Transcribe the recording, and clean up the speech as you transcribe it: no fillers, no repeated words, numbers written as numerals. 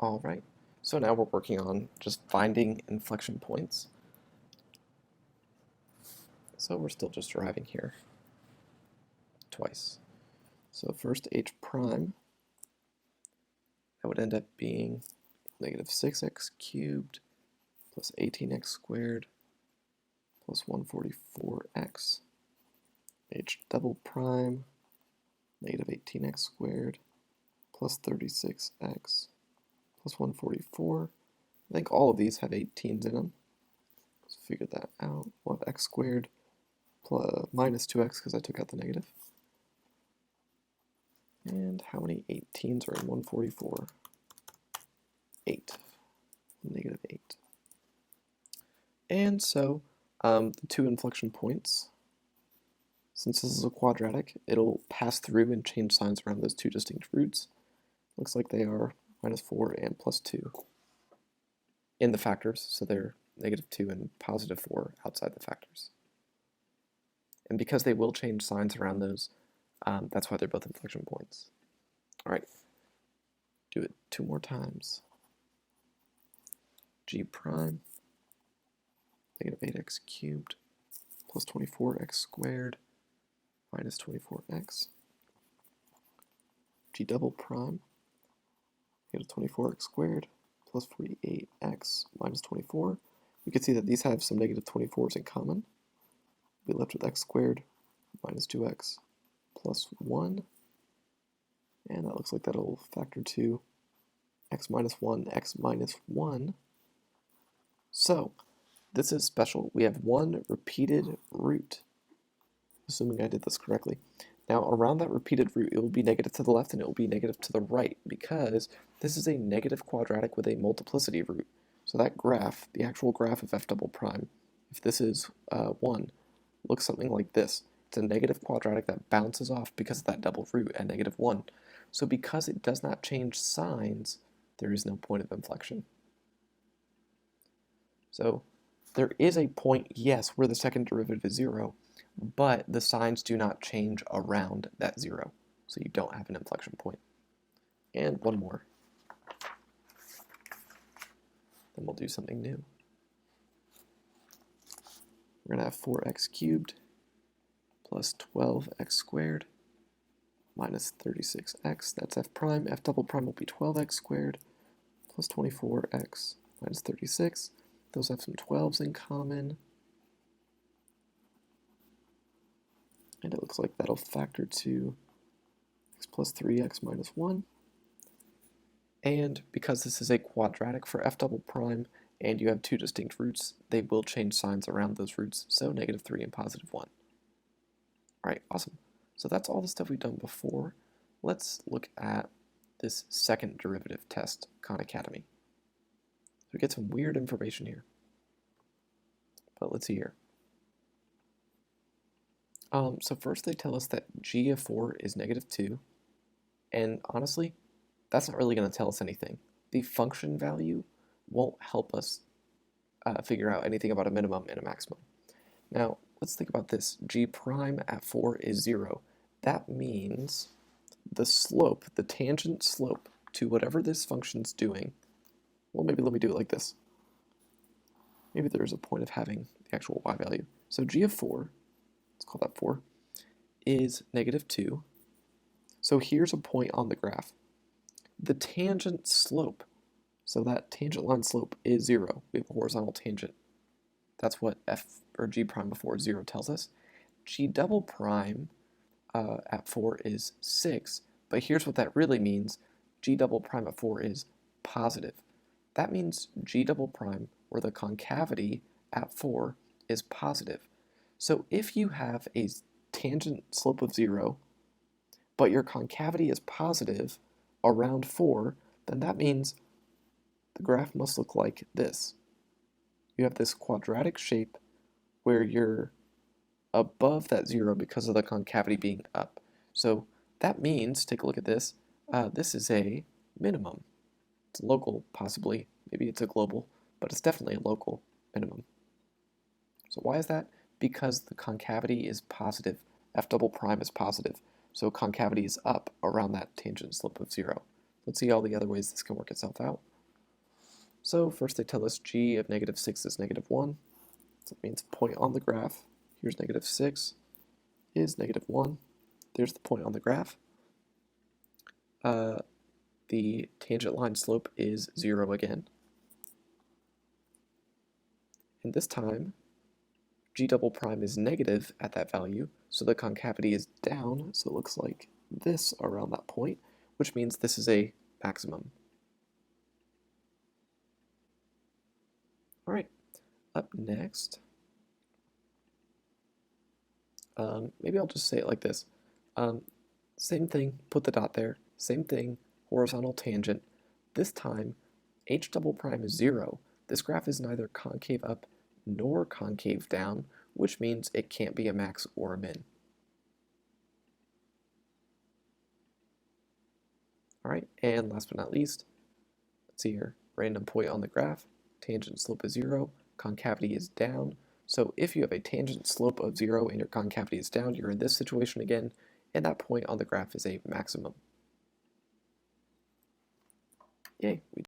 All right, so now we're working on just finding inflection points. So we're still just deriving here twice. So first h prime, that would end up being negative 6x cubed plus 18x squared plus 144x. H double prime, negative 18x squared plus 36x plus 144. I think all of these have 18s in them. Let's figure that out. We'll have x squared plus minus 2x because I took out the negative. And how many 18s are in 144? 8. Negative 8. And so the two inflection points, since this is a quadratic, it'll pass through and change signs around those two distinct roots. Looks like they are minus 4 and plus 2 in the factors, so they're negative 2 and positive 4 outside the factors. And because they will change signs around those, that's why they're both inflection points. All right, do it 2 more times. G prime, negative 8x cubed plus 24x squared minus 24x. G double prime, negative 24x squared plus 48x minus 24. We can see that these have some negative 24s in common. We'll be left with x squared minus 2x plus 1. And that looks like that'll factor to x minus 1, x minus 1. So this is special. We have one repeated root, assuming I did this correctly. Now around that repeated root, it will be negative to the left and it will be negative to the right because this is a negative quadratic with a multiplicity root. So that graph, the actual graph of f double prime, if this is 1, looks something like this. It's a negative quadratic that bounces off because of that double root at negative 1. So because it does not change signs, there is no point of inflection. So there is a point, yes, where the second derivative is 0, but the signs do not change around that 0, so you don't have an inflection point. And one more. Then we'll do something new. We're going to have 4x cubed plus 12x squared minus 36x. That's f prime. F double prime will be 12x squared plus 24x minus 36. Those have some 12s in common. And it looks like that'll factor to x plus 3x minus 1. And because this is a quadratic for f double prime and you have two distinct roots, they will change signs around those roots, so negative 3 and positive 1. All right, awesome. So that's all the stuff we've done before. Let's look at this second derivative test, Khan Academy. We get some weird information here. But let's see here. So first they tell us that g of 4 is negative 2. And honestly, that's not really going to tell us anything. The function value won't help us figure out anything about a minimum and a maximum. Now, let's think about this. G prime at 4 is 0. That means the slope, the tangent slope to whatever this function's doing, well, maybe let me do it like this. Maybe there's a point of having the actual y value. So g of 4, let's call that 4, is negative 2. So here's a point on the graph. The tangent slope, so that tangent line slope is 0. We have a horizontal tangent. That's what f or g prime before 0 tells us. G double prime at 4 is 6, but here's what that really means. G double prime at 4 is positive. That means G double prime, or the concavity at 4, is positive. So if you have a tangent slope of 0, but your concavity is positive around 4, then that means the graph must look like this. You have this quadratic shape where you're above that 0 because of the concavity being up. So that means, take a look at this, this is a minimum. It's local, possibly, maybe it's a global, but it's definitely a local minimum. So why is that? Because the concavity is positive. F double prime is positive, so concavity is up around that tangent slope of 0. Let's see all the other ways this can work itself out. So first they tell us g of negative 6 is negative 1. So that means point on the graph. Here's negative 6 is negative 1. There's the point on the graph. The tangent line slope is 0 again. And this time, g double prime is negative at that value, so the concavity is down, so it looks like this around that point, which means this is a maximum. All right, up next, maybe I'll just say it like this. Same thing, put the dot there, same thing, horizontal tangent. This time, h double prime is 0. This graph is neither concave up nor concave down, which means it can't be a max or a min. All right, and last but not least, let's see here, random point on the graph, tangent slope is 0, concavity is down. So if you have a tangent slope of 0 and your concavity is down, you're in this situation again, and that point on the graph is a maximum. Yay, we